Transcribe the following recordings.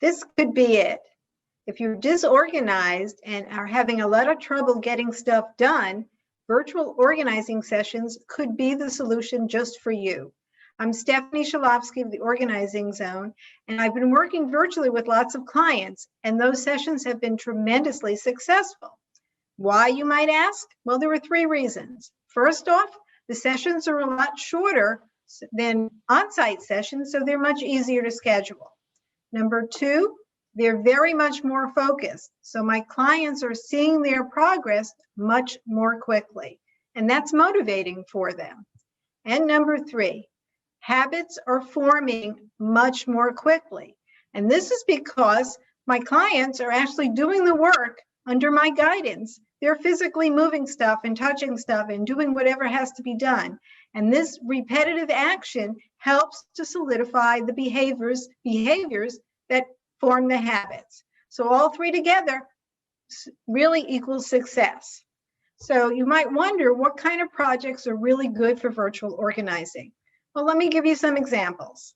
This could be it. If you're disorganized and are having a lot of trouble getting stuff done, virtual organizing sessions could be the solution just for you. I'm Stephanie Shalovsky of the Organizing Zone, and I've been working virtually with lots of clients, and those sessions have been tremendously successful. Why, you might ask? Well, there are 3 reasons. First off, the sessions are a lot shorter than on-site sessions, so they're much easier to schedule. Number 2, they're very much more focused. So my clients are seeing their progress much more quickly, and that's motivating for them. And number 3, habits are forming much more quickly. And this is because my clients are actually doing the work under my guidance. They're physically moving stuff and touching stuff and doing whatever has to be done. And this repetitive action helps to solidify the behaviors that form the habits. So all 3 together really equals success. So you might wonder what kind of projects are really good for virtual organizing. Well, let me give you some examples.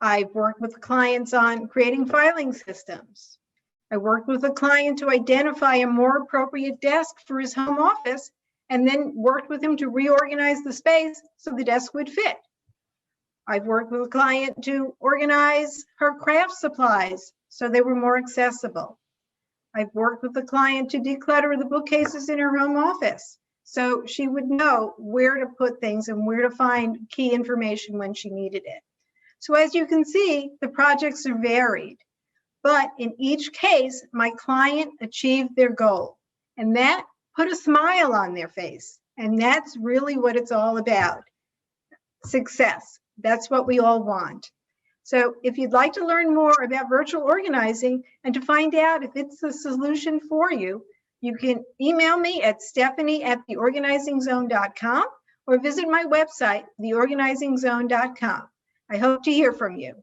I've worked with clients on creating filing systems. I worked with a client to identify a more appropriate desk for his home office and then worked with him to reorganize the space so the desk would fit. I've worked with a client to organize her craft supplies so they were more accessible. I've worked with a client to declutter the bookcases in her home office so she would know where to put things and where to find key information when she needed it. So as you can see, the projects are varied, but in each case, my client achieved their goal, and that put a smile on their face. And that's really what it's all about. Success. That's what we all want. So if you'd like to learn more about virtual organizing and to find out if it's the solution for you, you can email me at stephanie@theorganizingzone.com or visit my website, theorganizingzone.com. I hope to hear from you.